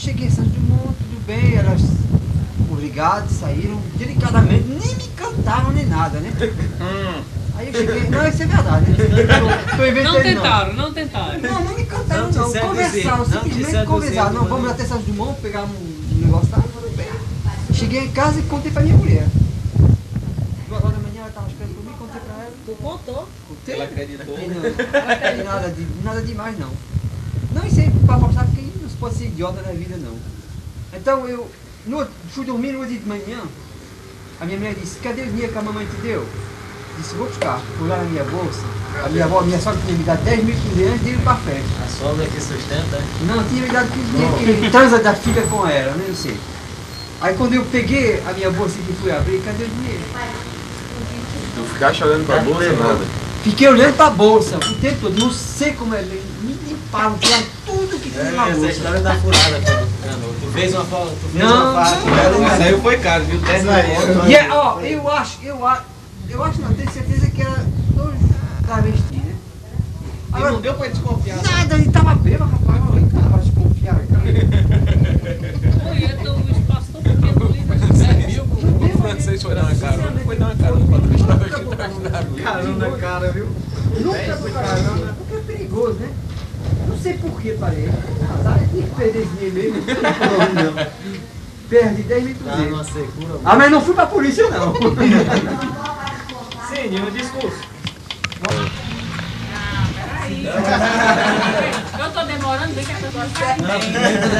cheguei em Santos Dumont, tudo bem, elas obrigadas, saíram delicadamente, nem me cantaram nem nada, né? Aí eu cheguei, não, isso é verdade, né? Tô inventando, Não tentaram. Não me cantaram não, conversaram, simplesmente conversaram. Não, vamos até Santos Dumont, pegar um negócio lá, tudo bem. Cheguei em casa e contei pra minha mulher. 2 horas da manhã ela estava esperando por mim, contei pra ela. Tu contou? Contei. Ela acreditou. Nada demais não. Não, isso aí pra mostrar que não se pode ser idiota na vida não. Então eu fui dormir no dia de manhã, a minha mulher disse, cadê o dinheiro que a mamãe te deu? Disse, vou buscar. Fui lá na minha bolsa, a minha sogra tinha me dado 10.500 dinheiro pra festa. A sogra que sustenta, é? Não, tinha me dado dinheiro que ele transa da filha com ela, né? Não sei. Aí quando eu peguei a minha bolsa e fui abrir, cadê o dinheiro? Tu ficaste olhando pra bolsa, nada. Fiquei olhando pra bolsa o tempo todo, não sei como é, me limparam, tiraram tudo que tinha na Essa bolsa. história tá furada, Cano. Tu fez uma foto, Não, Mas aí foi caro, viu? 10 mil. E é, ó, eu acho, não, tenho certeza que era 2 travestis, né? E não deu pra desconfiar. Nada, ele tava bêbado, rapaz, eu tava desconfiado. Oi, eu tô um espaço tão pequeno ali, né? O francês foi dar uma carona, foi dar uma carona pra 3 travestis atrás da rua. Carona, cara, viu? Nunca fui caramba, porque é perigoso, né? Não sei por que parei. Azar de perder esse dinheiro mesmo. Não. Perdi 10.000 Tá cruzeiros. numa secura. Ah, mas não fui pra polícia não. Sim, o discurso. Eu tô demorando, bem que a pessoa sai.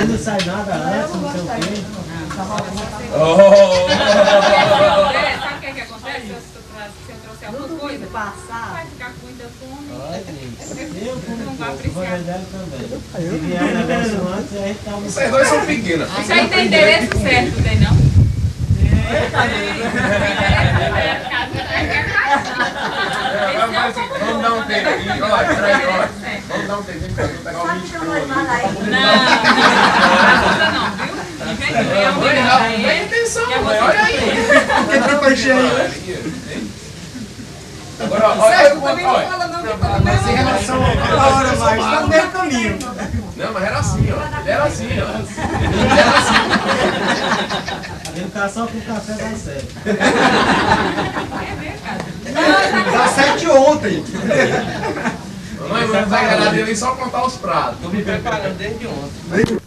Não sai nada antes, não sei o quê. Sabe o que acontece? Se eu trouxer alguma coisa, vai ficar com muita fome. Eu Não vai vou apreciar. verdade também. Se vier um negócio antes, a gente tá Vocês dois são pequenos. Isso aí tem endereço certo, tem não? Vamos dar um tempo aqui, olha, peraí, olha. Vamos dar um tempinho pra eu pegar o bicho. Não, não, viu? Em vez de ganhar um milhão pra ele, Atenção, que é você olha aí. Que tempo achei aí? Agora, olha, olha. Mas em relação a hora mais, tá no mesmo caminho. Não, mas era assim, ó. Ele era assim, ó. Ele era assim. Educação com café dá certo. Dá 7 ontem. Mãe, vou exagerar dele só contar os pratos. Tô me preparando desde ontem.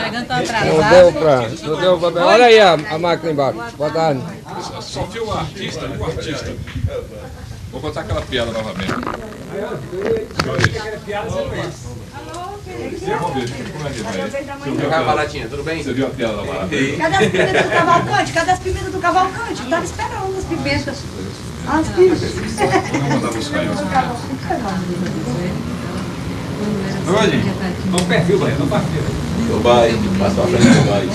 Chegando tão Não atrasado. deu não deu pra... Olha aí a máquina embaixo, botar. Só viu o artista, o artista. Vou contar aquela piada novamente. Vamos ver, como é que vai? Jogar baratinha, tudo bem? Você viu a piada da barata? Cadê as pimentas do Cavalcante? Cadê as pimentas do Cavalcante? Eu tava esperando as pimentas. As pimentas. Vamos mandar buscar elas. Hoje? Vamos perfil, vai, vamos perfil. Eu vai, passa pra frente do vai.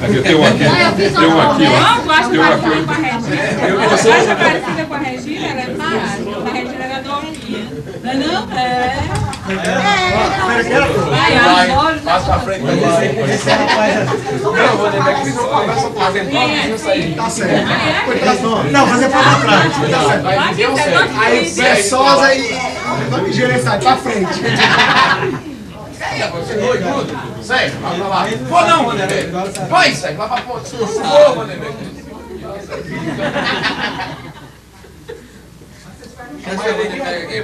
Aqui, tem um aqui. Não, eu fiz Tem um aqui, Não, ó. tu acha que Tem um vai aqui. com a Regina? Eu Tu sou- acha parecida com a Regina? Ela é fácil. A Regina era novinha. Não é não? É. Vai, olha. Passa pra frente do vai. Não, vou lembrar que fiz uma conversa com a Ventura, isso aí. Tá certo. Não, mas é pra frente. Vai dizer o certo. Aí Zé Sosa e Vamos gerenciar pra frente. Você doido, tudo? Segue, vai pra lá. Vou não, Vanderlei. Vai, segue, lá pra ponta. Vou, Vanderlei.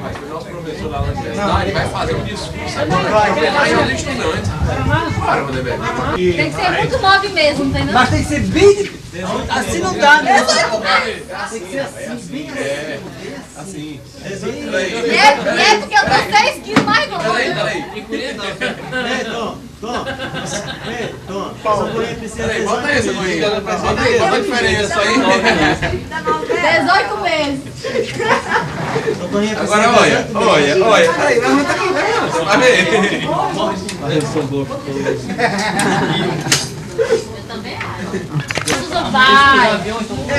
Mas o nosso professor lá na universidade vai fazer um discurso agora. Aí os estudantes. Para, Vanderlei. Tem que ser muito move mesmo, entendeu? Mas tem que ser bem... Assim não dá, né? Tem que ser assim, bem assim. E é porque eu tô 6 quilos mais gordo. Peraí. Essa mulher precisa Peraí, bota essa aí. Bota aí, bota a diferença aí. 18 meses. Agora olha. Peraí, vai aumentar aqui, vai. Vai ver. Eu também acho. Suza vai.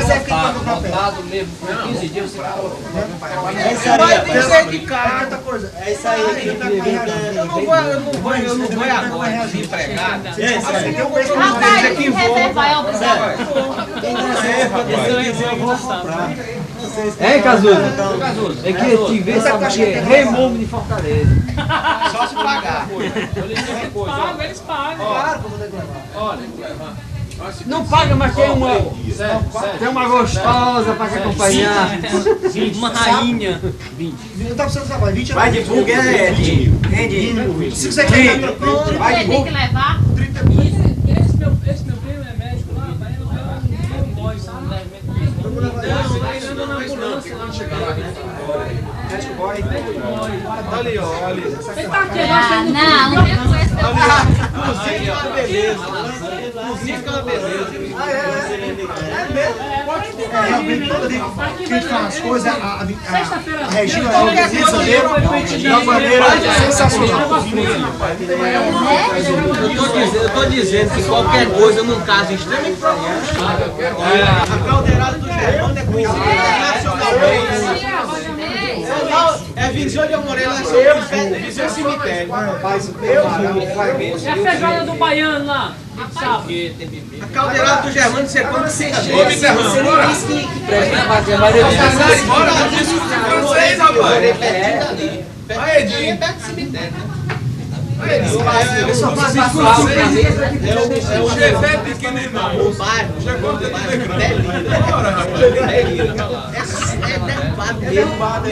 Esse é quem toca o papel. mesmo, por 15 dias você Vai ter que sair de casa, outra coisa. É isso aí, Eu não vou agora, desempregado. Rapaz, reserva é obrigado. Eu vou comprar. É, Casuso? É que eu te ver, sabe que é Raimundo de Fortaleza. Só se pagar. Eles pagam. Claro que eu vou ter que levar. Não paga, mas tem uma gostosa pra te acompanhar. Uma rainha. Não tá precisando trabalhar. 20 Vai de bug, é de... Se você quer ir pronto, vai de Tem bug. que levar. Esse meu primo é médico lá, vai no boy, sabe? Ele anda na ambulância lá. Tá ali, ó. Ali. Ele tá aqui, Não reconheço. Cozinha é uma beleza. Cozinha é uma beleza. É mesmo. Pode ter. Realmente, toda vez que a gente fala as coisas, a Regina é Rio de Janeiro, de uma maneira sensacional. Eu tô dizendo que qualquer coisa num caso extremamente problemático. A caldeirada do Germano é conhecida nacionalmente. É Viseu de Amoreira, Viseu Cemitério. É a feijoada do baiano lá. Sabe? A caldeirada do Germano, você come sem Ô, cheiro. Miterrão, bora! Bora, não discutir francês, rapaz! Aí, Edinho! Perto do cemitério. Eu só faço isso. É o chefe é pequeno, irmão! O bairro. Chegou dentro do ecrã! Delira. Bora, rapaz! É derrubado.